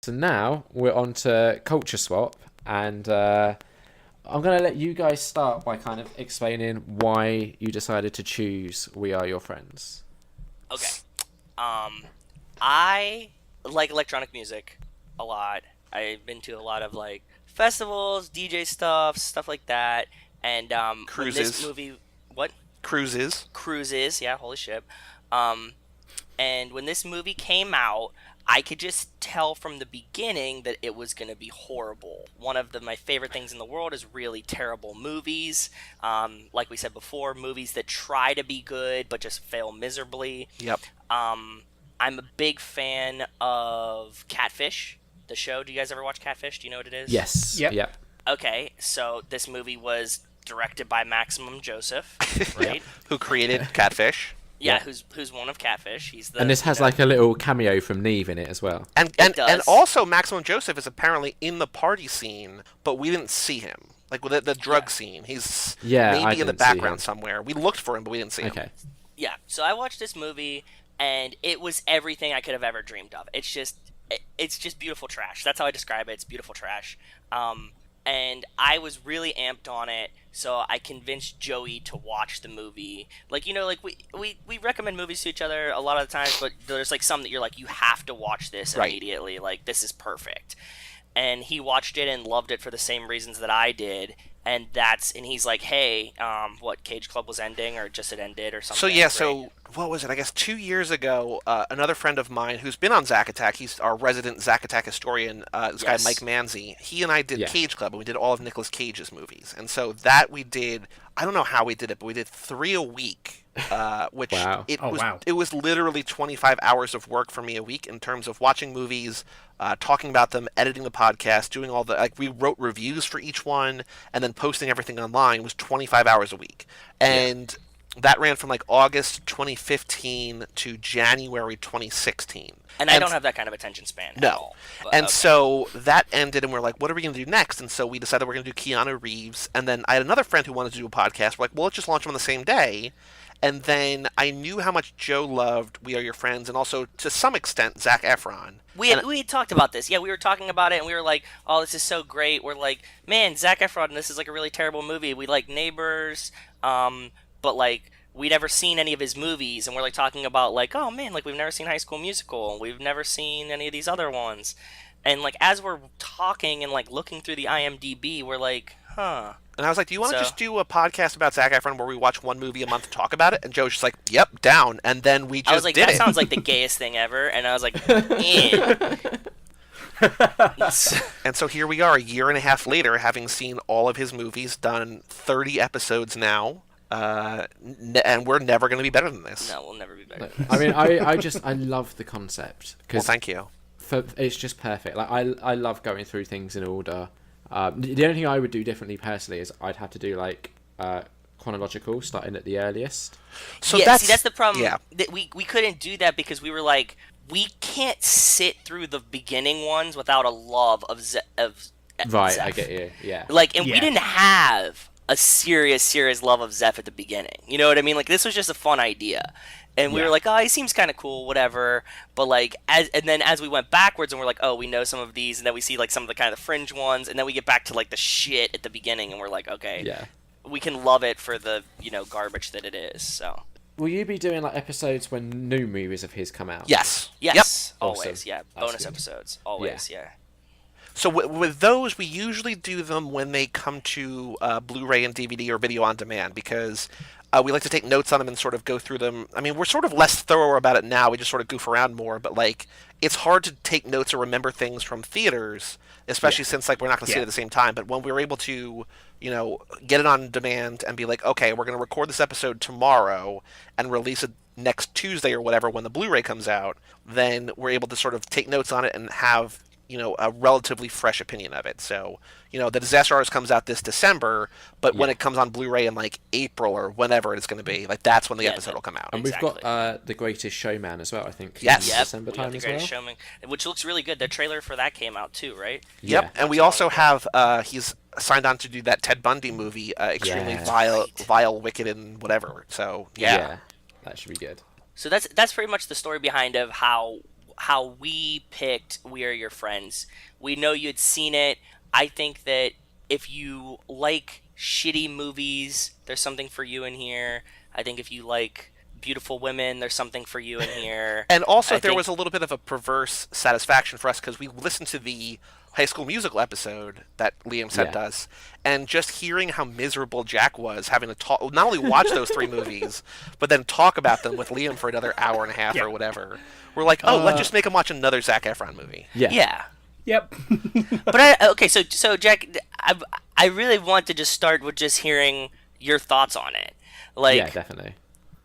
So now we're on to Culture Swap, and I'm going to let you guys start by kind of explaining why you decided to choose We Are Your Friends. Okay. I like electronic music a lot. I've been to a lot of like festivals, DJ stuff like that. And when this movie, what? Cruises, yeah, holy shit. And when this movie came out, I could just tell from the beginning that it was going to be horrible. One of my favorite things in the world is really terrible movies. Like we said before, movies that try to be good but just fail miserably. Yep. I'm a big fan of Catfish, the show. Do you guys ever watch Catfish? Do you know what it is? Yes. Yep. Okay, so this movie was directed by Maximum Joseph, right? Yep. Who created Catfish. Yeah, who's one of Catfish. He's the and this has like a little cameo from Neve in it as well. And also Maximum Joseph is apparently in the party scene, but we didn't see him. Like with the drug scene. He's maybe in the background somewhere. We looked for him, but we didn't see him. Okay. Yeah, so I watched this movie, and it was everything I could have ever dreamed of. It's just beautiful trash. That's how I describe it. It's beautiful trash. And I was really amped on it, so I convinced Joey to watch the movie. Like, we recommend movies to each other a lot of the times, but there's like some that you're like, you have to watch this immediately. Like, this is perfect. And he watched it and loved it for the same reasons that I did. And he's like, hey, Cage Club was ending, or just it ended, or something. So yeah, so what was it? I guess 2 years ago, another friend of mine who's been on Zac Attack, he's our resident Zac Attack historian, this guy Mike Manzi. He and I did Cage Club, and we did all of Nicolas Cage's movies. And so that we did, I don't know how we did it, but we did 3 a week, which it was literally 25 hours of work for me a week in terms of watching movies, talking about them, editing the podcast, doing all the, like, we wrote reviews for each one, and then posting everything online was 25 hours a week. And that ran from like August 2015 to January 2016. And I don't have that kind of attention span at all. But, so that ended, and we're like, what are we going to do next? And so we decided we're going to do Keanu Reeves. And then I had another friend who wanted to do a podcast. We're like, well, let's just launch them on the same day. And then I knew how much Joe loved We Are Your Friends, and also, to some extent, Zac Efron. We had talked about this. Yeah, we were talking about it, and we were like, oh, this is so great. We're like, man, Zac Efron, this is like a really terrible movie. We like Neighbors, but like, we'd never seen any of his movies, and we're like talking about like, oh man, like we've never seen High School Musical, and we've never seen any of these other ones. And like, as we're talking and like looking through the IMDb, we're like, huh. And I was like, do you want to just do a podcast about Zac Efron where we watch one movie a month and talk about it? And Joe's just like, yep, down. And then we just did it. I was like, that sounds like the gayest thing ever. And I was like, eh. And so here we are, a year and a half later, having seen all of his movies, done 30 episodes now. And we're never going to be better than this. No, we'll never be better than this. I mean, I love the concept. Well, thank you. It's just perfect. Like, I love going through things in order. The only thing I would do differently personally is I'd have to do like chronological, starting at the earliest. So that's the problem. Yeah. That we couldn't do that because we were like, we can't sit through the beginning ones without a love of Right, Zeph. I get you. Yeah. Like, and we didn't have a serious love of Zeph at the beginning. You know what I mean? Like, this was just a fun idea. And we were like, oh, he seems kind of cool, whatever. But like, and then as we went backwards, and we're like, oh, we know some of these, and then we see like some of the kind of fringe ones, and then we get back to like the shit at the beginning, and we're like, okay, we can love it for the garbage that it is. So. Will you be doing like episodes when new movies of his come out? Yes. Yes. Yep. Always. Awesome. Yeah. Bonus episodes. Always. Yeah. So with those, we usually do them when they come to Blu-ray and DVD or video on demand, because we like to take notes on them and sort of go through them. I mean, we're sort of less thorough about it now. We just sort of goof around more. But like, it's hard to take notes or remember things from theaters, especially since like we're not going to see it at the same time. But when we're able to, get it on demand and be like, okay, we're going to record this episode tomorrow and release it next Tuesday or whatever when the Blu-ray comes out, then we're able to sort of take notes on it and have a relatively fresh opinion of it. So, The Disaster Artist comes out this December, but when it comes on Blu-ray in like April or whenever it's going to be, like that's when the episode will come out. And we've got The Greatest Showman as well, I think. Yes. In December time The as Greatest well. Showman, which looks really good. The trailer for that came out too, right? Yep. Yeah. And we also have he's signed on to do that Ted Bundy movie, extremely vile, wicked, and whatever. So Yeah, that should be good. So that's pretty much the story behind of how how we picked We Are Your Friends. We know you had seen it. I think that if you like shitty movies, there's something for you in here. I think if you like beautiful women, there's something for you in here. And also, there was a little bit of a perverse satisfaction for us because we listened to the High School Musical episode that Liam sent us, and just hearing how miserable Jack was having to talk, not only watch those 3 movies, but then talk about them with Liam for another hour and a half or whatever. We're like, let's just make him watch another Zac Efron movie. Yeah. Yep. But so Jack, I really want to just start with just hearing your thoughts on it. Like, yeah, definitely.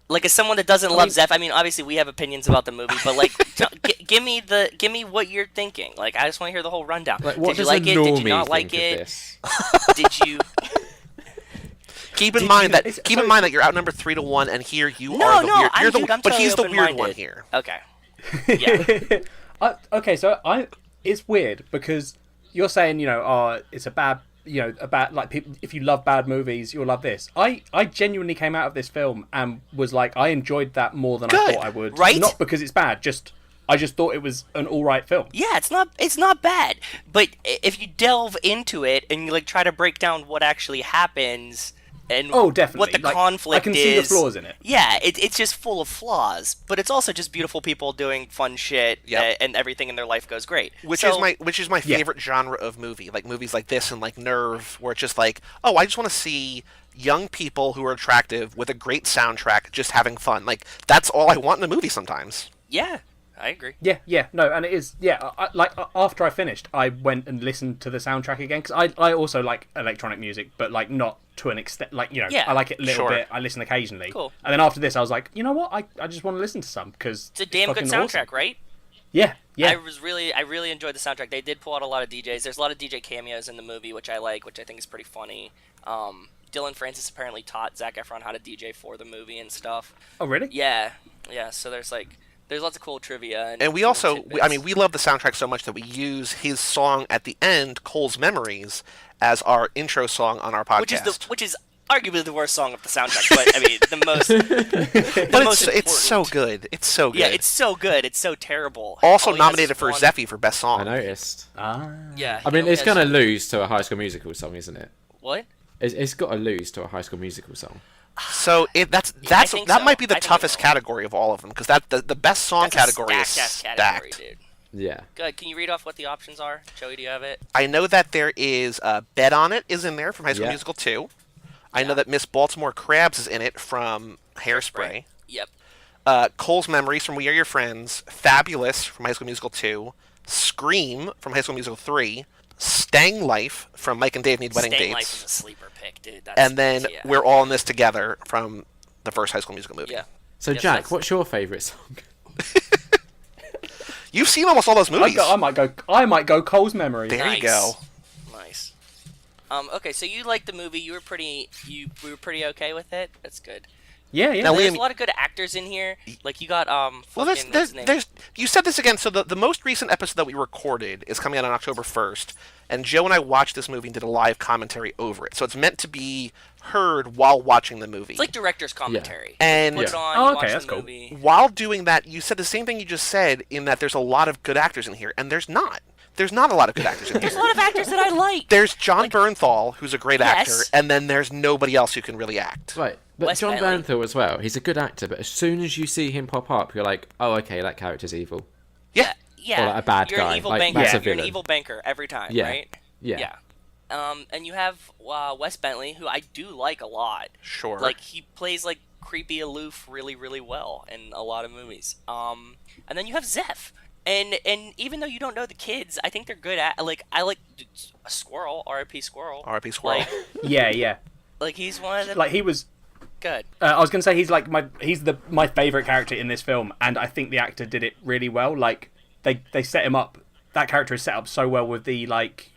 Like, as someone that doesn't love Zeph, I mean, obviously we have opinions about the movie, but like, give me what you're thinking. Like, I just want to hear the whole rundown. Like, what did you does like a it? Did you normie not like think of it? this? Did you? Keep in mind that you're outnumbered 3-1, and here you are the weird. I'm but totally he's the weird open-minded. one here. Okay. Yeah. Okay, so it's weird because you're saying, it's a bad, like, people, if you love bad movies, you'll love this. I genuinely came out of this film and was like, I enjoyed that more than I thought I would. Right? Not because it's bad, I just thought it was an all right film. Yeah, it's not bad. But if you delve into it and you like try to break down what actually happens and definitely. what the conflict is, I can see the flaws in it. Yeah, it's just full of flaws, but it's also just beautiful people doing fun shit, and everything in their life goes great. Which is my favorite genre of movie, like movies like this and like Nerve, where it's just like, I just want to see young people who are attractive with a great soundtrack just having fun. Like, that's all I want in a movie sometimes. Yeah, I agree. Yeah, no, and it is, after I finished, I went and listened to the soundtrack again, because I also like electronic music, but, like, not to an extent, like, I like it a little bit, I listen occasionally. Cool. And then after this, I was like, you know what, I just want to listen to some, because it's a damn good soundtrack, awesome. Right? Yeah. I really enjoyed the soundtrack. They did pull out a lot of DJs. There's a lot of DJ cameos in the movie, which I like, which I think is pretty funny. Dylan Francis apparently taught Zac Efron how to DJ for the movie and stuff. Oh, really? Yeah. So there's lots of cool trivia. And we also, we love the soundtrack so much that we use his song at the end, Cole's Memories, as our intro song on our podcast. Which is arguably the worst song of the soundtrack, but I mean, the most. But it's so good. It's so good. Yeah, it's so good. It's so terrible. Also nominated for Zeffie for Best Song. I noticed. Yeah. I mean, it's going to lose to a High School Musical song, isn't it? What? It's got to lose to a High School Musical song. So that might be the toughest category of all of them, because the best song category is stacked. Dude. Yeah. Good. Can you read off what the options are? Joey, do you have it? I know that there is Bet on It is in there from High School Musical 2. I know that Miss Baltimore Crabs is in it from Hairspray. Yep. Cole's Memories from We Are Your Friends. Fabulous from High School Musical 2. Scream from High School Musical 3. Stang Life from Mike and Dave Need Wedding Stang Dates. Life is a sleeper pick, dude. And then We're All in This Together from the first High School Musical movie. Yeah. So, Jack, what's your favourite song? You've seen almost all those movies. I might go Cole's Memory. There you go. Nice. Okay, so you liked the movie. We were pretty okay with it. That's good. Yeah. Now, There's Liam, a lot of good actors in here. Like, you got well, there's you said this again. So the most recent episode that we recorded is coming out on October 1st, and Joe and I watched this movie and did a live commentary over it. So it's meant to be heard while watching the movie. It's like director's commentary. Yeah. And put it on, watch that's the cool. movie. While doing that, you said the same thing you just said, in that there's a lot of good actors in here, and there's not. There's not a lot of good actors in here. There's a lot of actors that I like. There's Jon Bernthal, who's a great actor, Yes. and then there's nobody else who can really act. Right. But Wes Jon Bentley. Bernthal as well. He's a good actor, but as soon as you see him pop up, you're like, oh, okay, that character's evil. Yeah. Yeah. Or like a bad You're guy. an evil Like, banker. that's a You're an villain. evil banker every time, Yeah. right? Yeah. And you have Wes Bentley, who I do like a lot. Sure. Like, he plays like creepy aloof really, really well in a lot of movies. And then you have Zeph. And even though you don't know the kids, I think they're good at, like, I like a Squirrel, R.I.P. Squirrel. R.I.P. Squirrel. Like, Yeah. like, he's one of the Like, he was. good. I was gonna say he's my favorite character in this film, and I think the actor did it really well. Like, they set him up. That character is set up so well with the, like,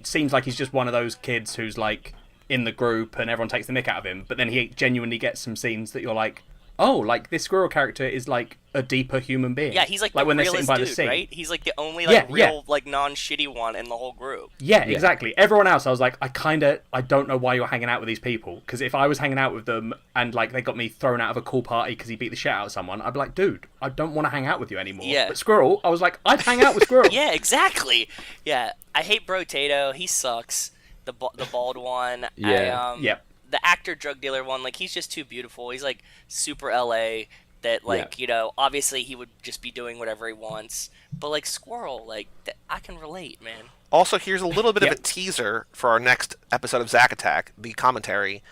seems like he's just one of those kids who's like in the group and everyone takes the mick out of him, but then he genuinely gets some scenes that you're like, oh, like this squirrel character is like a deeper human being. Yeah, he's like the when they're realest sitting by the dude, sea. right? He's like the only Yeah, real like non-shitty one in the whole group. Yeah, exactly. Everyone else, I was like, I don't know why you're hanging out with these people. Because if I was hanging out with them and like they got me thrown out of a cool party because he beat the shit out of someone, I'd be like, dude, I don't want to hang out with you anymore. Yeah. But Squirrel, I was like, I'd hang out with Squirrel. Yeah, exactly. Yeah, I hate Bro Tato. He sucks. The bald one. Yeah. Yep. The actor drug dealer one, like he's just too beautiful. He's like super LA. That like obviously he would just be doing whatever he wants. But like Squirrel, like I can relate, man. Also, here's a little bit of a teaser for our next episode of Zac Attack, the commentary.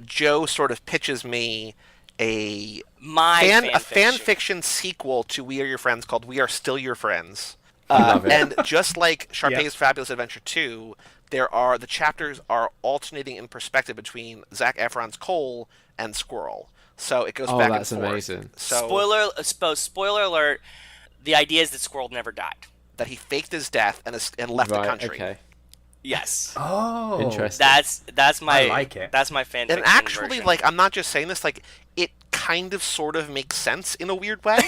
Joe sort of pitches me a fan fiction sequel to We Are Your Friends called We Are Still Your Friends. And just like Sharpay's Fabulous Adventure 2, the chapters are alternating in perspective between Zac Efron's Cole and Squirrel. So it goes back and forth. Oh, that's amazing. So, spoiler alert, the idea is that Squirrel never died. that he faked his death and left the country. Okay. Yes. Oh, Interesting. That's my. I like it. That's my fan fiction And actually, version. like, I'm not just saying this, like, it kind of sort of makes sense in a weird way.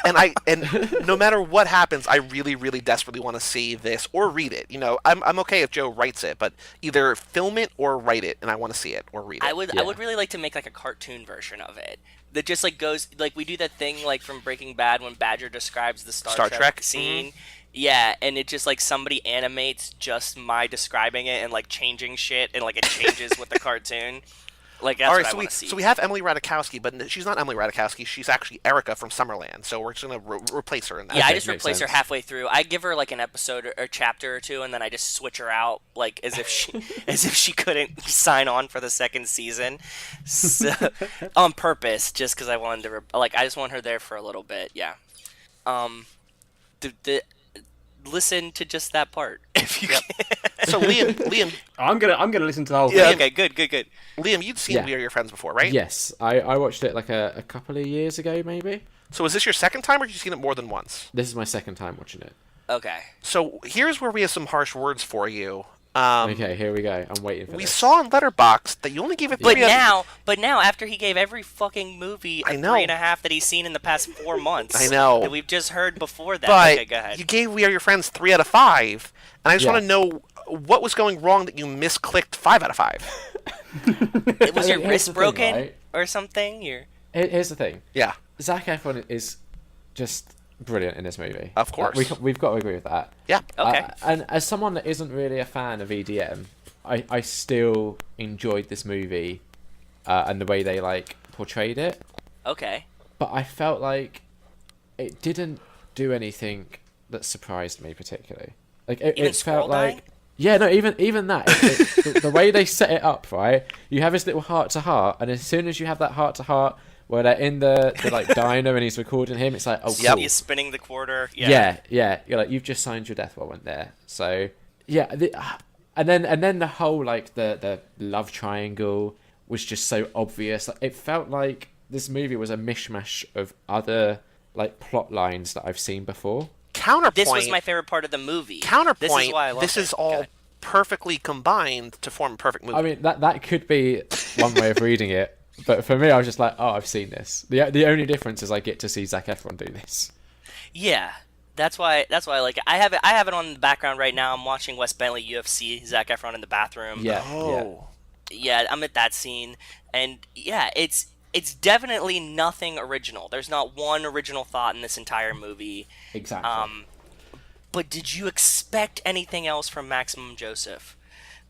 and no matter what happens, I really, really desperately want to see this or read it. You know, I'm okay if Joe writes it, but either film it or write it, and I want to see it or read it. I would really like to make like a cartoon version of it that just like goes like we do that thing like from Breaking Bad when Badger describes the Star Trek scene. Mm-hmm. Yeah, and it just like somebody animates just my describing it and like changing shit and like it changes with the cartoon. Like that's what I want to see. So we have Emily Ratajkowski, but she's not Emily Ratajkowski. She's actually Erica from Summerland. So we're just gonna replace her in that. Yeah, I just replace her halfway through. I give her like an episode or chapter or two, and then I just switch her out, like as if she couldn't sign on for the second season, so, on purpose, just because I wanted to. I just want her there for a little bit. Yeah. Listen to just that part if you can. So Liam, I'm gonna listen to the whole thing. Yeah, okay, good. Liam, you'd seen We Are Your Friends before, right? Yes, I watched it like a couple of years ago, maybe. So is this your second time, or have you seen it more than once? This is my second time watching it. Okay. So here's where we have some harsh words for you. Okay, here we go. I'm waiting for We this. saw on Letterboxd that you only gave it 3 But now, after he gave every fucking movie a 3.5 that he's seen in the past 4 months, I know that we've just heard before that. But okay, go ahead. You gave We Are Your Friends 3 out of 5, and I just want to know what was going wrong that you misclicked 5 out of 5. Was your wrist broken right? or something? Here's the thing. Yeah. Zac Efron is just brilliant in this movie. Of course. We've got to agree with that. Yeah. Okay. And as someone that isn't really a fan of EDM, I still enjoyed this movie and the way they like portrayed it. Okay. But I felt like it didn't do anything that surprised me particularly. Like it felt like dying? Yeah, no, even that. The way they set it up, right? You have this little heart to heart, and as soon as you have that heart to heart where they're in the like diner and he's recording him, it's like, oh, cool. He's spinning the quarter. Yeah. You're like, you've just signed your death warrant there. So yeah, and then the whole like the love triangle was just so obvious. Like, it felt like this movie was a mishmash of other like plot lines that I've seen before. Counterpoint. This was my favorite part of the movie. Counterpoint. This is why I love this it. is all perfectly combined to form a perfect movie. I mean, that could be one way of reading it, but for me, I was just like, oh, I've seen this. The only difference is I get to see Zac Efron do this. Yeah, that's why I like it. I have it on the background right now. I'm watching Wes Bentley UFC. Zac Efron in the bathroom. Yeah. Yeah, I'm at that scene, and yeah, it's definitely nothing original. There's not one original thought in this entire movie. Exactly. But did you expect anything else from Maximum Joseph?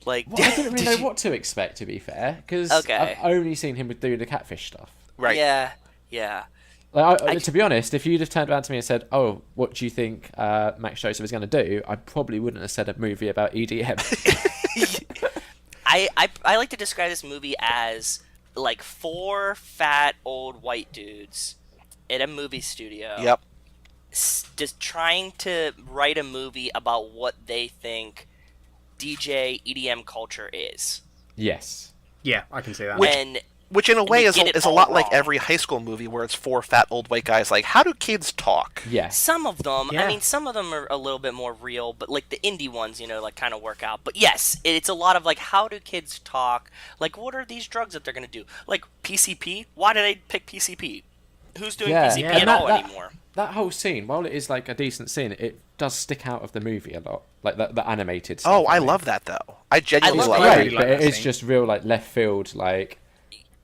Like, well, I didn't really know what to expect, to be fair, because I've only seen him do the catfish stuff. Right. Yeah. Like, to be honest, if you'd have turned around to me and said, "Oh, what do you think Max Joseph is going to do?" I probably wouldn't have said a movie about EDM. I like to describe this movie as like 4 fat old white dudes at a movie studio. Yep. Just trying to write a movie about what they think DJ EDM culture is. Yes. Yeah, I can see that. Which in a way they is get it is a all lot like wrong. every high school movie where it's 4 fat old white guys like, how do kids talk? Yeah. Some of them, Yeah. I mean, some of them are a little bit more real, but like the indie ones, like kind of work out. But yes, it's a lot of like, how do kids talk? Like, what are these drugs that they're gonna do? Like PCP? Why did they pick PCP? Who's doing Yeah. PCP Yeah. at And all that- anymore? That whole scene, while it is like a decent scene, it does stick out of the movie a lot. Like the animated stuff. Oh, I mean. love that though. I genuinely love love it. it. Great, really like but it that is scene. just real like left field. Like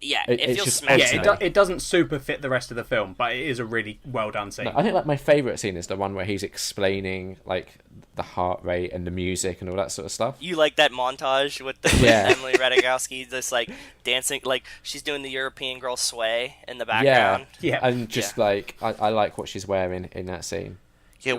Yeah, It- it it's feels just smashed. odd to Yeah, me. it doesn't super fit the rest of the film, but it is a really well done scene. no, I think like my favorite scene is the one where he's explaining like the heart rate and the music and all that sort of stuff. You like that montage with, Yeah. with Emily Ratajkowski just like dancing, like she's doing the European girl sway in the Yeah, background. Yeah. and just like I like what she's wearing in that scene. Yeah,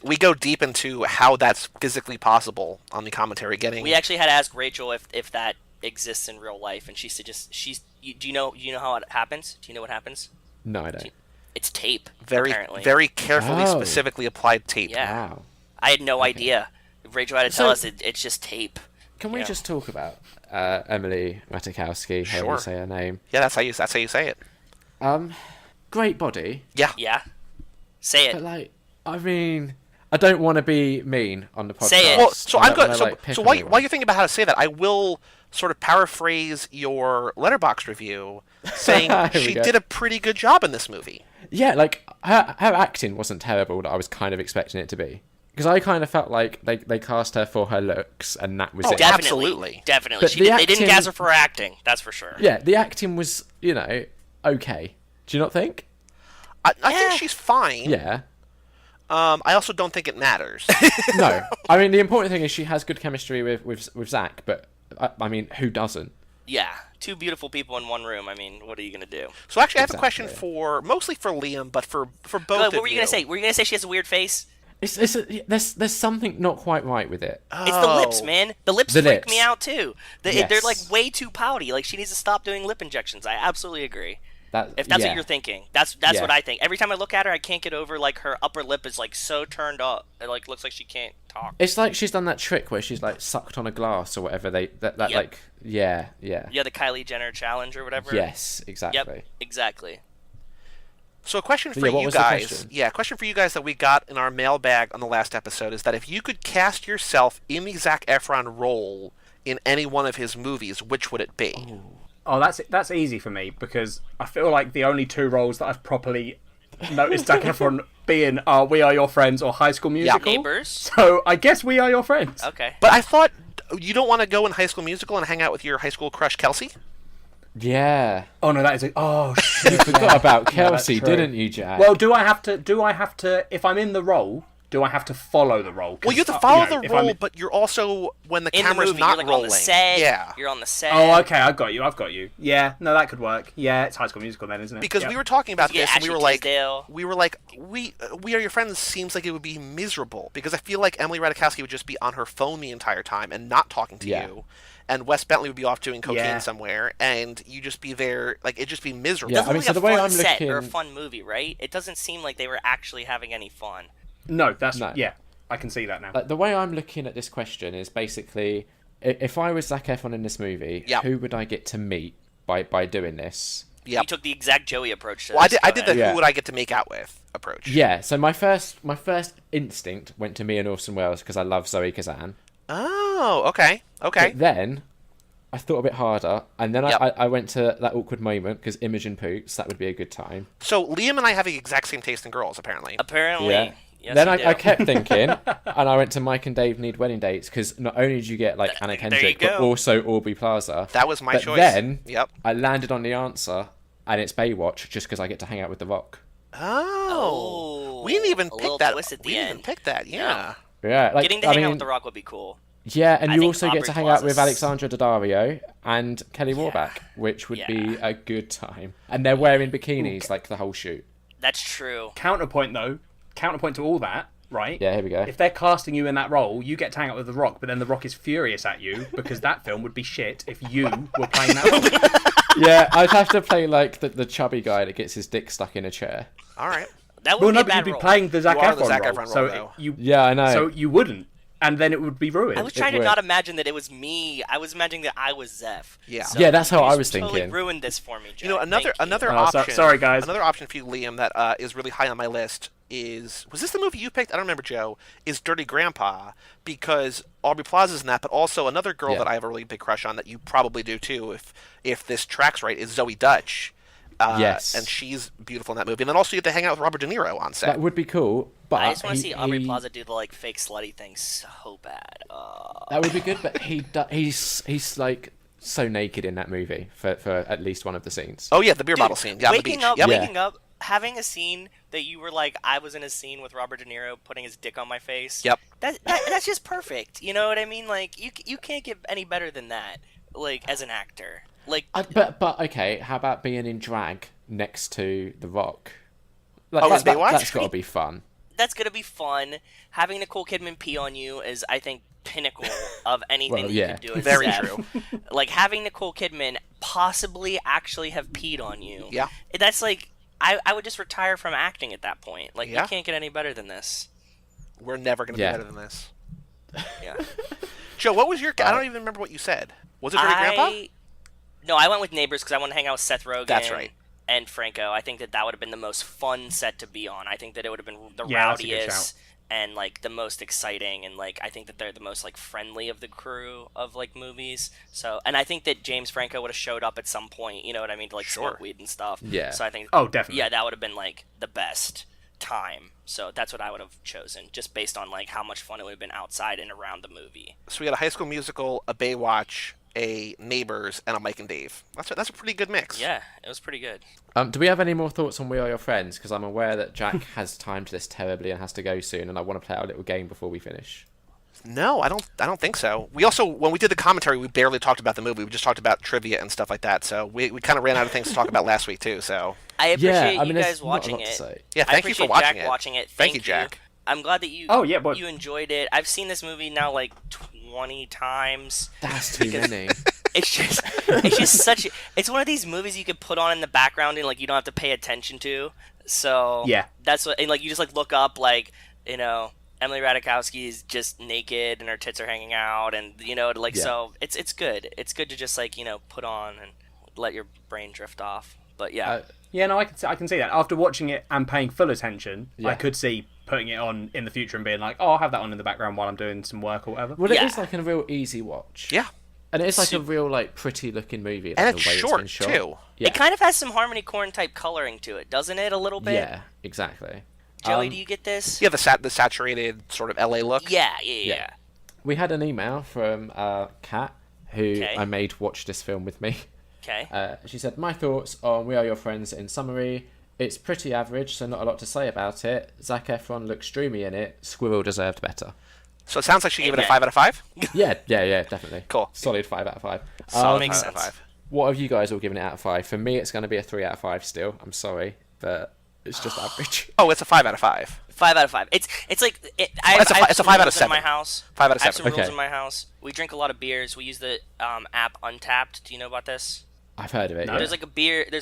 we go deep into how that's physically possible on the commentary. We actually had to ask Rachel if that exists in real life, and she said do you know how it happens? Do you know what happens? No, I don't. It's tape. very apparently. very carefully, Oh. specifically applied tape. Yeah. Wow. I had no idea. Rachel had to tell So- us it's just tape. Can we Yeah. just talk about Emily Ratajkowski? How Sure. you say her name? Yeah, that's how you say it. Great body, Yeah. Yeah. Say it. but like, I mean, I don't want to be mean on the podcast. Say it. Well, so I I'm don't good. wanna, So, like, pick so on while anyone. you're thinking about how to say that, I will sort of paraphrase your Letterboxd review, saying Here we she go. did a pretty good job in this movie. Yeah, like her acting wasn't terrible that I was kind of expecting it to be. Because I kind of felt like they cast her for her looks and that was Oh, it. yeah. Definitely. Absolutely. Definitely. But the They didn't acting- gas her for her acting. That's for sure. Yeah, the acting was, okay. Do you not think? I Yeah. think she's fine. Yeah. I also don't think it matters. No. I mean, the important thing is she has good chemistry with Zach, but I mean, who doesn't? Yeah. Two beautiful people in one room. I mean, what are you gonna do? So actually, I have a question Exactly. mostly for Liam, but for both Go ahead, of what were you gonna say? Were you gonna say she has a weird face? There's something not quite right with it. It's the lips, man. The lips The freak lips. me out too. They're Yes. like way too pouty. Like she needs to stop doing lip injections. I absolutely agree. If that's Yeah. what you're thinking, that's Yeah. what I think. Every time I look at her, I can't get over like her upper lip is like so turned up. It like looks like she can't talk. It's like she's done that trick where she's like sucked on a glass or whatever that Yep. like yeah. Yeah, the Kylie Jenner challenge or whatever. Yes, exactly. Yep, exactly. So a question for Yeah, what you was the guys. question? Yeah, a question for you guys that we got in our mailbag on the last episode is that if you could cast yourself in the Zac Efron role in any one of his movies, which would it be? Oh, that's easy for me because I feel like the only two roles that I've properly noticed Zac Efron being are We Are Your Friends or High School Musical. Neighbors. So I guess We Are Your Friends. Okay. But I thought you don't want to go in High School Musical and hang out with your high school crush Kelsey? Yeah. Oh no, that is shit. You forgot about that's Kelsey, true. didn't you, Jack? Well, do I have to? If I'm in the role, do I have to follow the role? 'Cause, Well, you have to follow the if I'm role, but you're also when the In the camera's movie, not you're like rolling. on the set. Yeah. You're on the set. Oh, okay, I've got you. Yeah, no, that could work. Yeah, it's High School Musical then, isn't it? Because Yeah. we were talking about Yeah, this, and we Ashley were like, Tisdale. we are your friends. Seems like it would be miserable because I feel like Emily Ratajkowski would just be on her phone the entire time and not talking to Yeah. you, and Wes Bentley would be off doing cocaine Yeah. somewhere, and you just be there, like it'd just be miserable. Yeah, Doesn't I mean, look so like the a way fun I'm set or a looking- fun movie, right? It doesn't seem like they were actually having any fun. No, that's No. yeah. I can see that now. Like the way I'm looking at this question is basically, if I was Zac Efron in this movie, Yeah. who would I get to meet by doing this? Yep. You took the exact Joey approach to Well, this. I did the Go Yeah. who would I get to make out with approach. Yeah. So my first instinct went to Mia Orson Welles because I love Zoe Kazan. Oh, okay. Okay. But then I thought a bit harder, and then Yep. I went to that awkward moment because Imogen Poots. That would be a good time. So Liam and I have the exact same taste in girls, apparently. Apparently. Yeah. Yes, then you I do. kept thinking, and I went to Mike and Dave Need Wedding Dates because not only did you get like Anna There you Kendrick, but go. also Aubrey Plaza. That was my But choice. then Yep. I landed on the answer, and it's Baywatch just because I get to hang out with The Rock. Oh. We didn't even a pick little that. twist at the We didn't even end. pick that. Yeah. Yeah, like Getting to I hang out mean, with The Rock would be cool. yeah, and I you think also get Aubrey to hang out with Plaza's- Alexandra Daddario and Kelly Warbeck, which would Yeah. be a good time. And they're wearing bikinis like the whole shoot. That's true. Counterpoint to all that, right? Yeah, here we go. If they're casting you in that role, you get to hang out with The Rock, but then The Rock is furious at you because that film would be shit if you were playing that role. Yeah, I'd have to play like the chubby guy that gets his dick stuck in a chair. All right. That would Well, be no, a but bad you'd be role. playing the Zac You are the Efron Zac role, Efron so role, though. you Yeah, I know. so you wouldn't. and then it would be ruined. I was trying to would. not imagine that it was me. I was imagining that I was Zeph. Yeah. So Yeah, that's how you I just was totally thinking. ruined this for me, Jack. You know, another Thank you. Oh, option. sorry, guys. Another option for you, Liam, that is really high on my list was this the movie you picked? I don't remember, Joe. Is Dirty Grandpa, because Aubrey Plaza's in that, but also another girl that I have a really big crush on that you probably do too, if this tracks right, is Zoe Dutch. Yes. And she's beautiful in that movie. And then also you get to hang out with Robert De Niro on set. That would be cool, but I just want to see Aubrey he- Plaza do the like fake slutty thing so bad. That would be good, but he's like so naked in that movie for at least one of the scenes. Oh yeah, the beer Dude, bottle scene. Yeah, on the beach. waking up, Yep. Yeah. waking up, having a scene that you were like, I was in a scene with Robert De Niro putting his dick on my face. Yep. That's just perfect. You know what I mean? Like you can't get any better than that. Like as an actor, like But okay, how about being in drag next to The Rock? Like, Oh, is Baywatch? that's got to be fun. that's gonna be fun. Having Nicole Kidman pee on you is, I think, pinnacle of anything Well, that you yeah. could do. As Very Zeph. true. Like having Nicole Kidman possibly actually have peed on you. Yeah. That's like I would just retire from acting at that point. Like Yeah. you can't get any better than this. We're never going to Yeah. be better than this. Yeah. Joe, what was your... I don't even remember what you said. Was it Dirty Grandpa? No, I went with Neighbors because I wanted to hang out with Seth Rogen. That's right. And Franco. I think that would have been the most fun set to be on. I think that it would have been the Yeah, that's a good rowdiest and like the most exciting, and like I think that they're the most like friendly of the crew of like movies. So, and I think that James Franco would have showed up at some point. You know what I mean? To like Sure. smoke weed and stuff. Yeah. So I think. Oh, definitely. Yeah, that would have been like the best time. So that's what I would have chosen, just based on like how much fun it would have been outside and around the movie. So we got a High School Musical, a Baywatch, a Neighbors, and a Mike and Dave. That's a pretty good mix. Yeah, it was pretty good. Do we have any more thoughts on We Are Your Friends? Because I'm aware that Jack has timed this terribly and has to go soon, and I want to play our little game before we finish. No, I don't think so. We also, when we did the commentary, we barely talked about the movie. We just talked about trivia and stuff like that. So we kind of ran out of things to talk about last week too. So I appreciate I mean, you there's guys not a watching lot to it. say. yeah, I thank you for appreciate watching Jack it. watching it. Thank you, Jack. I'm glad that you. Oh, yeah, but- you enjoyed it. I've seen this movie now like 20 times. That's too many. It's just such. It's one of these movies you could put on in the background and like you don't have to pay attention to. So Yeah. that's what. And like you just like look up like Emily Ratajkowski is just naked and her tits are hanging out, and like Yeah. so it's good. It's good to just like put on and let your brain drift off. But yeah. Yeah, no, I can see that. After watching it and paying full attention, Yeah. I could see putting it on in the future and being like, oh, I'll have that on in the background while I'm doing some work or whatever. Well, it Yeah. is like a real easy watch. Yeah, And it's like a real like pretty looking movie. Like, and it's the way short been shot. too. Yeah. It kind of has some Harmony Korine type coloring to it, doesn't it? A little bit. Yeah, exactly. Joey, do you get this? Yeah, the saturated sort of LA look. Yeah. We had an email from Kat, who Okay. I made watch this film with me. Okay. She said, my thoughts on We Are Your Friends in summary. It's pretty average, so not a lot to say about it. Zac Efron looks dreamy in it. Squirrel deserved better. So it sounds like she gave it a Amen. 5 out of 5. Yeah, definitely. Cool. Solid 5 out of 5. Solid Makes 5 out of sense. 5. What have you guys all given it out of 5? For me, it's going to be a 3 out of 5 still. I'm sorry, but it's just average. Oh, it's a 5 out of 5. 5 out of 5. It's like I It's a have it's a some 5 out of rules in 7. my house. 5 out of I have 7. some rules Okay. in my house. We drink a lot of beers. We use the app Untapped. Do you know about this? I've heard of it. No. Yeah. There's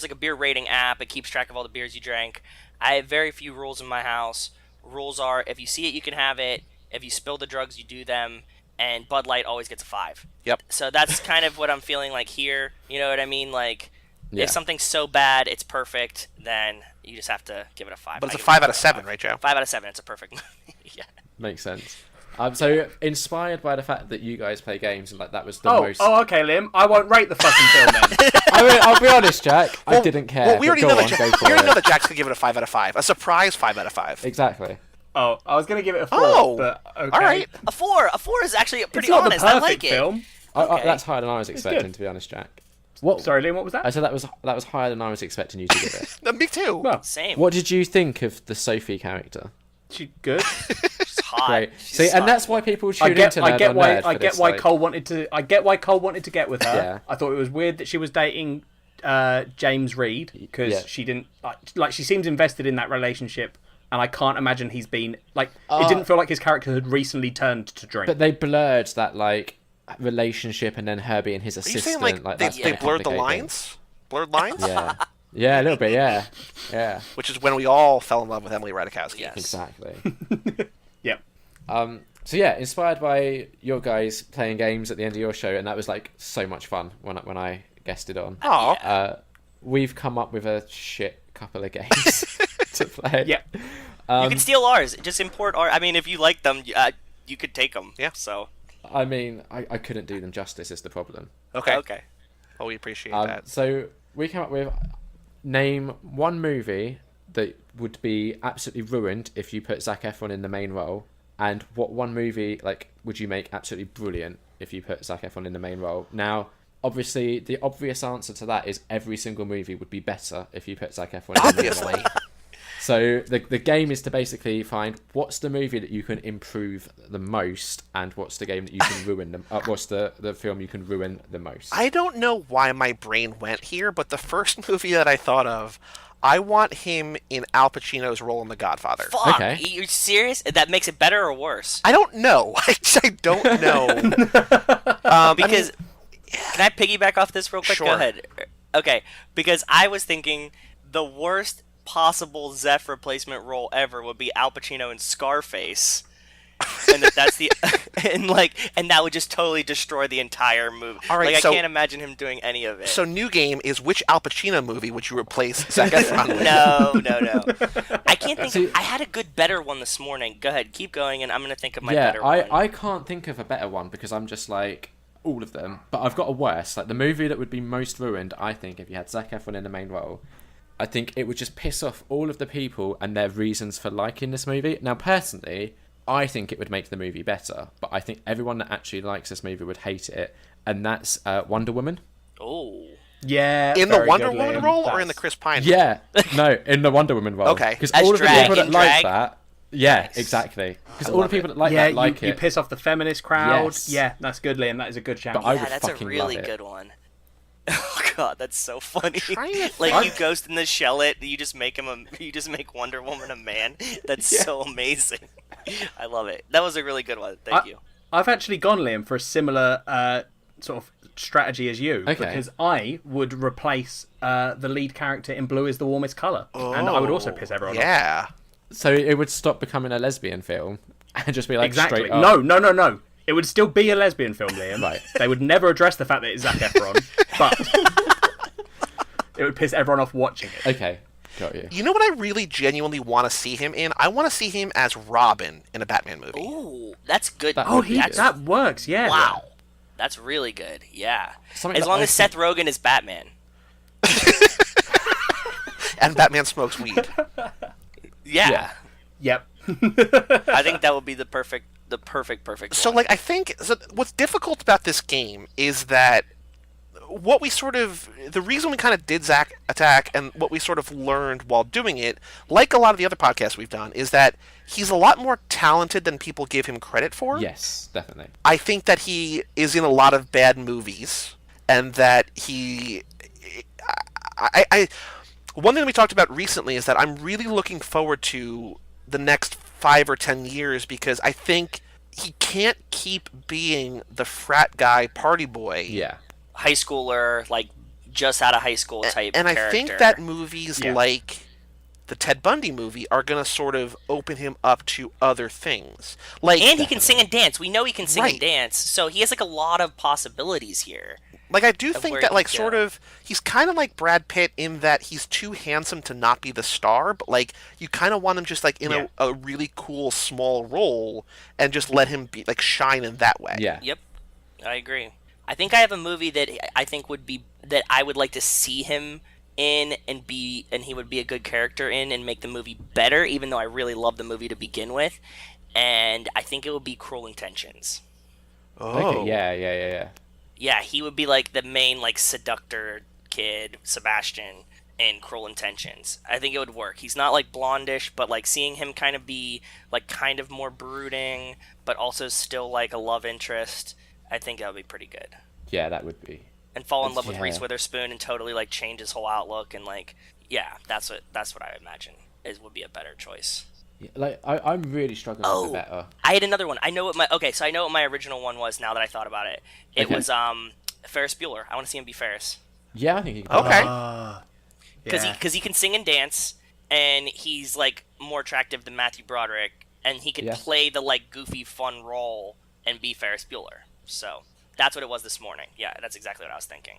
like a beer rating app. It keeps track of all the beers you drank. I have very few rules in my house. Rules are if you see it, you can have it. If you spill the drugs, you do them. And Bud Light always gets a 5. Yep. So that's kind of what I'm feeling like here. You know what I mean? Like, Yeah. if something's so bad it's perfect, then you just have to give it a 5. But it's I a give 5 it out of 7, right, Joe? 5 out of 7. It's a perfect movie. Yeah. Makes sense. So inspired by the fact that you guys play games and like that was the Oh, most. okay, Liam. I won't rate the fucking film then. I mean, I'll be honest, Jack. I didn't care. Well, we but already go know on, that go we for already it. know that Jack's gonna give it a 5 out of 5. A surprise 5 out of 5. Exactly. Oh, I was going to give it a 4, Oh, but okay. all right. A 4. A 4 is actually It's pretty not honest. the I perfect like it. film. Okay. That's higher than I was expecting, good. to be honest, Jack. What? Sorry, Liam, what was I that? said that was higher than I was expecting you to give it. Me too. Well, Same. What did you think of the Sophie character? she good. She's hot. Great. She's See, hot. and that's why people tune I get into Nerd on why Nerd I for get this, why like- Cole wanted to get with her. Yeah. I thought it was weird that she was dating James Reed because Yeah. she didn't like she seems invested in that relationship, and I can't imagine he's been like it didn't feel like his character had recently turned to drink. But they blurred that like relationship and then her being his Are you assistant. saying like that's they gonna blurred the complicate lines? Blurred lines? things. Yeah, a little bit. Yeah, Which is when we all fell in love with Emily Ratajkowski. Yes. exactly. Yep. So yeah, inspired by your guys playing games at the end of your show, and that was like so much fun when I guested on. Oh, We've come up with a shit couple of games to play. Yeah. You can steal ours. Just import our. I mean, if you like them, you could take them. Yeah. So. I mean, I couldn't do them justice is the problem. okay. Okay. Oh, we appreciate that. So we came up with name one movie that would be absolutely ruined if you put Zac Efron in the main role, and what one movie like would you make absolutely brilliant if you put Zac Efron in the main role. Now, obviously, the obvious answer to that is every single movie would be better if you put Zac Efron in the main role. So the game is to basically find what's the movie that you can improve the most, and what's the game that you can ruin them. What's the film you can ruin the most? I don't know why my brain went here, but the first movie that I thought of, I want him in Al Pacino's role in The Godfather. Fuck. Okay. You serious? That makes it better or worse? I don't know. I don't know. Because can I piggyback off this real quick? Sure. Go ahead. Okay, because I was thinking the worst possible Zeph replacement role ever would be Al Pacino in Scarface, and that's the and that would just totally destroy the entire movie. All right, I so- can't imagine him doing any of it. So new game is which Al Pacino movie would you replace Zac Efron with? No. I can't think. I had a good, better one this morning. Go ahead, keep going, and I'm gonna think of my better one. I can't think of a better one because I'm just like all of them. But I've got a worse. Like the movie that would be most ruined, I think, if you had Zac Efron in the main role. I think it would just piss off all of the people and their reasons for liking this movie. Now, personally, I think it would make the movie better, but I think everyone that actually likes this movie would hate it, and that's Wonder Woman. Oh. Yeah. In the very Wonder good, Woman Liam. role or That's- in the Chris Pine? Yeah, no, in the Wonder Woman role. Okay. Because As all of the drag people that in like drag? that, yeah, Nice. exactly. Because all the people that like Yeah, that like you it. piss off the feminist crowd. Yes. Yeah, that's good, Liam. That is a good shout. But I Yeah, would that's a fucking really love it. good one. Oh god, that's so funny. Trying to Like you ghost in the shell it, you just make Wonder Woman a man. That's so amazing. I love it. That was a really good one. Thank you. I've actually gone, Liam, for a similar sort of strategy as you, Okay. because I would replace the lead character in Blue is the Warmest Colour, and I would also piss everyone off. Yeah. So it would stop becoming a lesbian film and just be like Exactly. straight up. No. It would still be a lesbian film, Liam. Right. They would never address the fact that it's Zac Efron, but it would piss everyone off watching it. Okay, got you. You know what I really genuinely want to see him in? I want to see him as Robin in a Batman movie. Ooh, that's good. That Oh, would be that's, that works. Yeah. wow. That's really good. Yeah. Something As that long I as Seth Rogen is Batman. And Batman smokes weed. Yeah. Yep. I think that would be the perfect So, one. like, I think what's difficult about this game is that the reason we kind of did Zac Attack and what we sort of learned while doing it, like a lot of the other podcasts we've done, is that he's a lot more talented than people give him credit for. Yes, definitely. I think that he is in a lot of bad movies, and that one thing we talked about recently is that I'm really looking forward to the next 5 or 10 years, because I think he can't keep being the frat guy party boy. Yeah. High schooler, like just out of high school type And I character. think that movies Yeah. like the Ted Bundy movie are going to sort of open him up to other things. Like, And he can sing and dance. We know he can sing Right. and dance, so he has like a lot of possibilities here. Like, I do of think where that, he like, could sort go. of, he's kind of like Brad Pitt in that he's too handsome to not be the star, but, like, you kind of want him just, like, in Yeah. a really cool small role and just let him be, like, shine in that way. Yeah. Yep, I agree. I think I have a movie that I think would be that I would like to see him in and he would be a good character in and make the movie better, even though I really love the movie to begin with. And I think it would be Cruel Intentions. Oh. Okay, yeah. Yeah, he would be like the main like seductor kid, Sebastian, in Cruel Intentions. I think it would work. He's not like blondish, but like seeing him kind of be like kind of more brooding, but also still like a love interest. I think that would be pretty good. Yeah, that would be. And fall in love with Yeah. Reese Witherspoon and totally like change his whole outlook and like that's what I imagine would be a better choice. Yeah, like I'm really struggling with the better. I had another one. I know what my original one was now that I thought about it. It Okay. was Ferris Bueller. I want to see him be Ferris. Yeah, I think he could. Okay. Because he can sing and dance, and he's like more attractive than Matthew Broderick, and he could Yeah. play the like goofy, fun role and be Ferris Bueller. So that's what it was this morning. Yeah, that's exactly what I was thinking.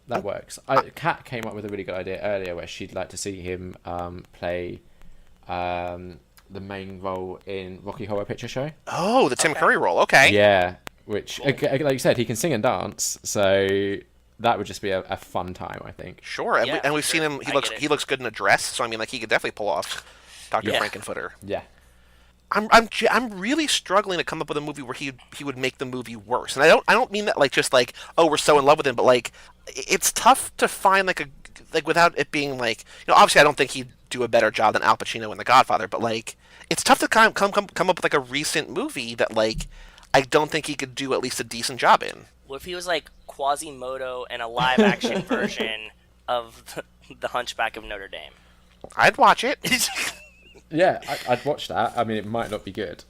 That works. Kat came up with a really good idea earlier where she'd like to see him play the main role in Rocky Horror Picture Show. Oh, the Tim Curry role. Okay. Yeah, which, like you said, he can sing and dance, so that would just be a fun time, I think. Sure, and, Yeah, and we've sure. seen him. I get it. He looks good in a dress. So I mean, like he could definitely pull off Dr. Yeah. Frankenfooter. Yeah. I'm really struggling to come up with a movie where he would make the movie worse. And I don't mean that like just like, oh, we're so in love with him, but like it's tough to find like without it being like, obviously I don't think he'd do a better job than Al Pacino in The Godfather, but like it's tough to come up with like a recent movie that like I don't think he could do at least a decent job in. What if he was like Quasimodo in a live action version of the Hunchback of Notre Dame? I'd watch it. Yeah, I'd watch that. I mean, it might not be good.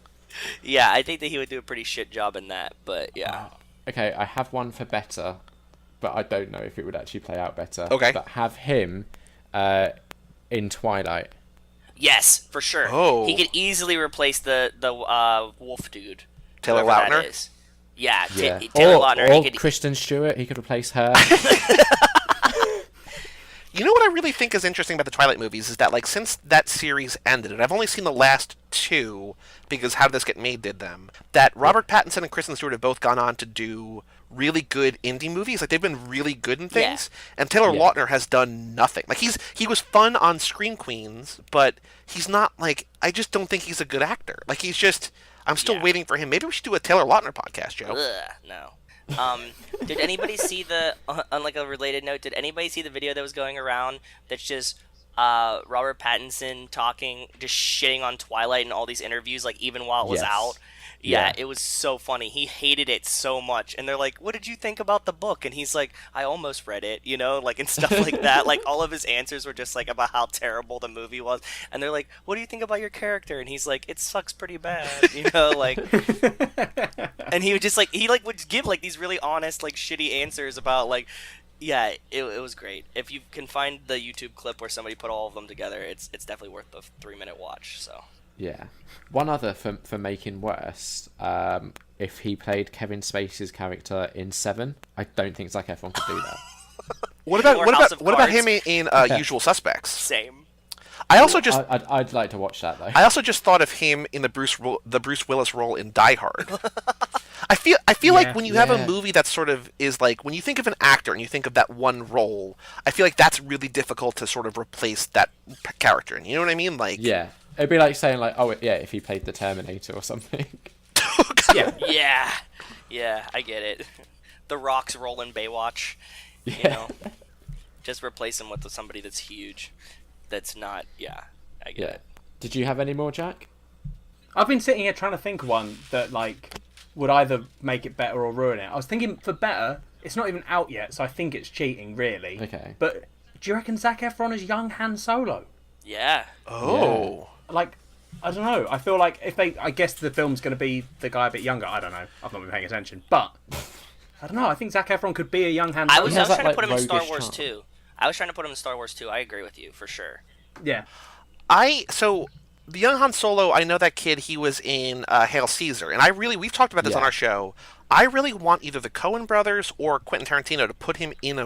Yeah, I think that he would do a pretty shit job in that, but yeah. Okay, I have one for better, but I don't know if it would actually play out better. Okay. But have him in Twilight. Yes, for sure. Oh. He could easily replace the wolf dude. Taylor whoever that Lautner? is. Yeah, Yeah. Taylor Lautner. Or He could. Kristen Stewart, he could replace her. You know what I really think is interesting about the Twilight movies is that, like, since that series ended, and I've only seen the last two because How Did This Get Made did them, that Robert Pattinson and Kristen Stewart have both gone on to do really good indie movies. Like, they've been really good in things. Yeah. And Taylor Yeah. Lautner has done nothing. Like, he was fun on Scream Queens, but he's not, like, I just don't think he's a good actor. Like, he's just, I'm still Yeah. waiting for him. Maybe we should do a Taylor Lautner podcast, Joe. Ugh, no. Did anybody see on like a related note, did anybody see the video that was going around that's just Robert Pattinson talking, just shitting on Twilight in all these interviews, like even while it was Yes. out? Yeah, Yeah. it was so funny. He hated it so much. And they're like, what did you think about the book? And he's like, I almost read it, like, and stuff like that. Like, all of his answers were just, like, about how terrible the movie was. And they're like, what do you think about your character? And he's like, it sucks pretty bad, like... And he would just, like, would give, like, these really honest, like, shitty answers about, like... Yeah, it was great. If you can find the YouTube clip where somebody put all of them together, it's definitely worth the 3-minute watch, so... Yeah. One other for making worse, if he played Kevin Spacey's character in Seven, I don't think Zac Efron could do that. What about Or House of what about Cards. him in Usual Suspects? Same. I also just I'd like to watch that though. I also just thought of him in the Bruce Willis role in Die Hard. I feel like when you have a Yeah. movie that sort of is like, when you think of an actor and you think of that one role, I feel like that's really difficult to sort of replace that character. And you know what I mean? Like, Yeah. It'd be like saying, like, oh, yeah, if he played the Terminator or something. Yeah. Yeah, I get it. The Rock's role in Baywatch, Yeah. just replace him with somebody that's huge. That's not, I get Yeah. it. Did you have any more, Jack? I've been sitting here trying to think of one that, like, would either make it better or ruin it. I was thinking for better, it's not even out yet, so I think it's cheating, really. Okay. But do you reckon Zac Efron is young Han Solo? Yeah. oh. Like, I don't know. I feel like I guess the film's going to be the guy a bit younger. I don't know. I've not been paying attention. But, I don't know. I think Zac Efron could be a young Han I Solo. was has that, trying to like, put him in Star roguish Wars charm. too. I was trying to put him in Star Wars too. I agree with you, for sure. Yeah. So the young Han Solo, I know that kid. He was in Hail Caesar, and we've talked about this on Yeah. our show. I really want either the Coen brothers or Quentin Tarantino to put him in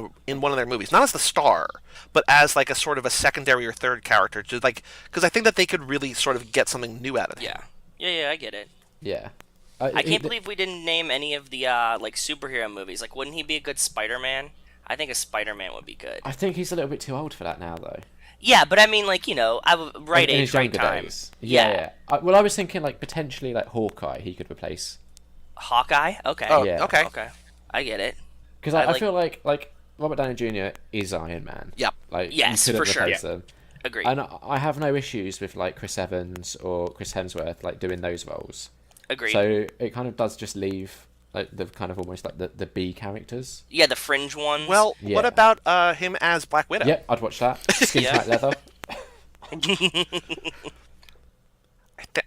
one of their movies, not as the star, but as like a sort of a secondary or third character, to like, because I think that they could really sort of get something new out of him. Yeah, I get it. Yeah. I can't believe we didn't name any of the like superhero movies. Like, wouldn't he be a good Spider-Man? I think a Spider-Man would be good. I think he's a little bit too old for that now, though. Yeah, but I mean, like, right In age, his right younger time. days. Yeah. Yeah. Well, I was thinking, like, potentially, like, Hawkeye he could replace. Hawkeye? Okay. Oh, Yeah. okay. Okay. I get it. Because I I like- feel like Robert Downey Jr. is Iron Man. Yep. Like, Yes, you couldn't for sure. replace him. Agreed. And I have no issues with, like, Chris Evans or Chris Hemsworth, like, doing those roles. Agreed. So it kind of does just leave, like, the kind of almost, like, the B characters. Yeah, the fringe ones. Well, Yeah. what about him as Black Widow? Yep, I'd watch that. Skin Yeah. tight leather.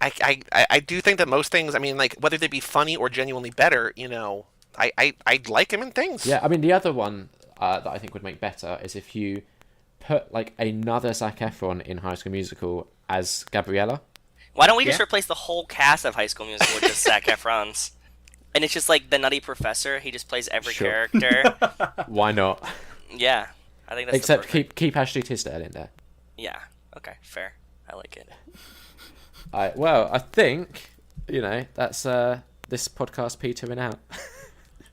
I do think that most things, I mean, like, whether they be funny or genuinely better, I'd like him in things. Yeah, I mean, the other one that I think would make better is if you put, like, another Zac Efron in High School Musical as Gabriella. Why don't we just Yeah. replace the whole cast of High School Musical with just Zac Efron's? And it's just like the Nutty Professor. He just plays every Sure. character. Why not? Yeah, I think that's Except the perfect... keep Ashley Tisdale in there. Yeah. Okay. Fair. I like it. Well, I think that's this podcast petering out.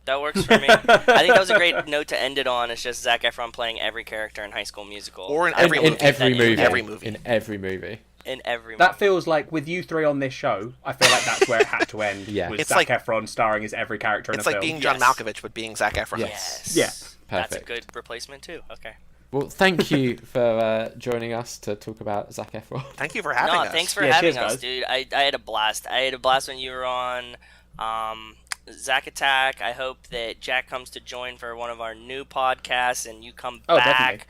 That works for me. I think that was a great note to end it on. It's just Zac Efron playing every character in High School Musical. Or in I every will movie. keep that Every movie. In every movie. In every movie. That feels like, with you three on this show, I feel like that's where it had to end. Yeah. With It's Zac like- Efron starring as every character in It's a like film. being John Yes. Malkovich, but being Zac Efron. Yes. Yeah. That's a Perfect. good replacement too. Okay. Well, thank you for joining us to talk about Zac Efron. Thank you for having No, us. thanks for Yeah, having cheers, us, guys. dude. I had a blast. I had a blast when you were on Zac Attack. I hope that Jack comes to join for one of our new podcasts and you come Oh, back.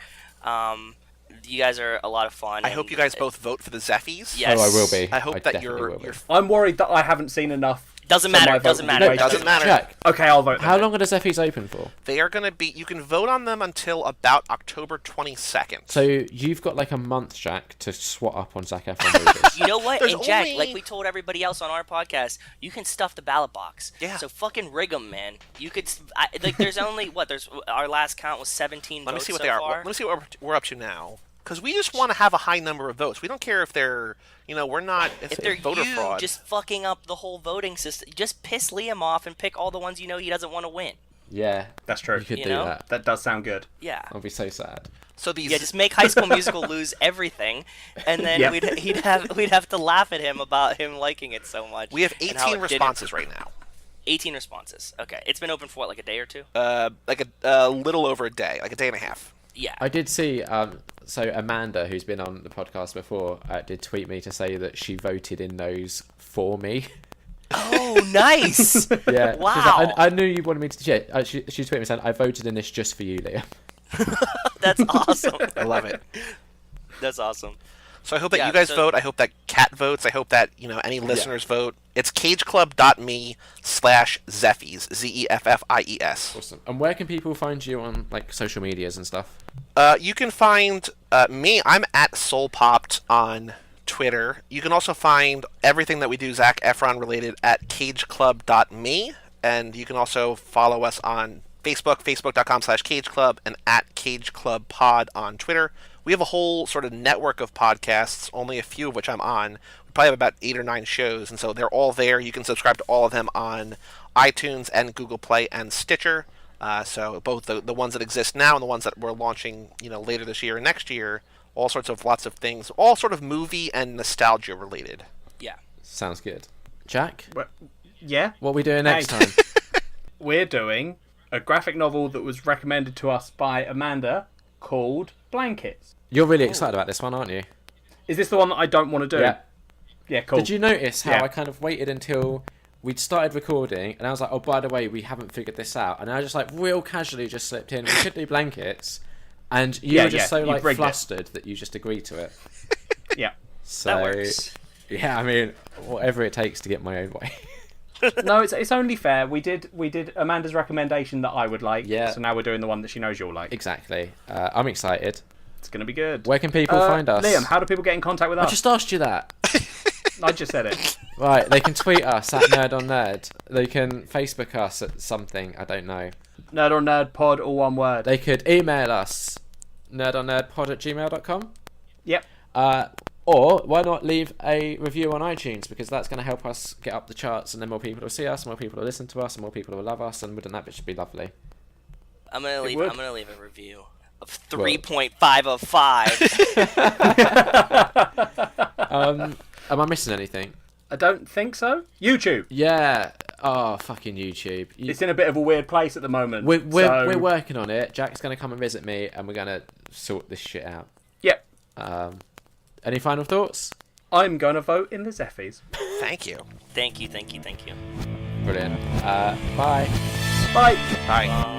You guys are a lot of fun. I hope you guys both vote for the Zeffies. Yes. Oh, I will be. I hope that definitely will be. you're I'm worried that I haven't seen enough. Doesn't so matter. my vote Doesn't will be matter. wasted. Doesn't matter. Jack, Okay, I'll vote. how long are the Zeffies open for? They are going to be. You can vote on them until about October 22nd. So you've got like a month, Jack, to swat up on Zac Efron movies. You know what? There's And Jack, only- like we told everybody else on our podcast, you can stuff the ballot box. Yeah. So fucking rig them, man. You could there's only what? There's our last count was 17 Let me votes see what so they are. far. Let me see what we're up to now. Because we just want to have a high number of votes. We don't care if they're. We're not. If they're voter you fraud. just fucking up the whole voting system, just piss Liam off and pick all the ones you know he doesn't want to win. Yeah, That's true. you could You do know? that. That does sound good. Yeah. I'll be so sad. So these. Yeah, just make High School Musical lose everything, and then Yep. we'd have to laugh at him about him liking it so much. we have and how 18 it didn't- responses right now. 18 responses. Okay, it's been open for what, like a day or two? Like a little over a day, like a day and a half. Yeah. I did see. So Amanda, who's been on the podcast before, did tweet me to say that she voted in those for me. Oh, nice. Yeah. She's like, Wow. I knew you wanted me to. Yeah. She tweeted me saying, "I voted in this just for you, Liam." That's awesome. I love it. That's awesome. So I hope that Yeah, you guys so- vote. I hope that Kat votes. I hope that any listeners vote. It's cageclub.me/Zeffies. Zeffies. Awesome. And where can people find you on like social medias and stuff? You can find me. I'm at SoulPopped on Twitter. You can also find everything that we do Zac Efron related at cageclub.me. And you can also follow us on Facebook, facebook.com/cageclub, and at cageclubpod on Twitter. We have a whole sort of network of podcasts, only a few of which I'm on. We probably have about 8 or 9 shows, and so they're all there. You can subscribe to all of them on iTunes and Google Play and Stitcher. So both the ones that exist now and the ones that we're launching, later this year and next year, all sorts of lots of things, all sort of movie and nostalgia related. Yeah. Sounds good. Jack, Yeah? what are we doing next Hey. time? We're doing a graphic novel that was recommended to us by Amanda called Blankets. You're really excited about this one, aren't you? Is this the one that I don't want to do? Yeah. Yeah, cool. Did you notice how Yeah. I kind of waited until we'd started recording, and I was like, "Oh, by the way, we haven't figured this out," and I just like real casually just slipped in. We could do blankets, and you Yeah, were just yeah, so you like rigged it. flustered that you just agreed to it. Yeah. So That works. yeah, I mean, whatever it takes to get my own way. No, it's only fair. We did Amanda's recommendation that I would like. Yeah. So now we're doing the one that she knows you'll like. Exactly. I'm excited. It's gonna be good. Where can people find us? Liam, how do people get in contact with I us? just asked you that. I just said it. Right, they can tweet us at Nerd on Nerd. They can Facebook us at something, I don't know. Nerd on Nerd Pod, all one word. They could email us, nerdonnerdpod@gmail.com. Yep. Or why not leave a review on iTunes, because that's going to help us get up the charts, and then more people will see us, more people will listen to us, and more people will love us, and wouldn't that bitch be lovely? I'm gonna leave. would. I'm gonna leave a review of 3.5 of 5. Am I missing anything? I don't think so. YouTube. Yeah. Oh, fucking YouTube. It's in a bit of a weird place at the moment. We're working on it. Jack's going to come and visit me, and we're going to sort this shit out. Yep. Any final thoughts? I'm going to vote in the Zeffies. Thank you. Thank you. Thank you. Thank you. Brilliant. Bye. Bye. Bye.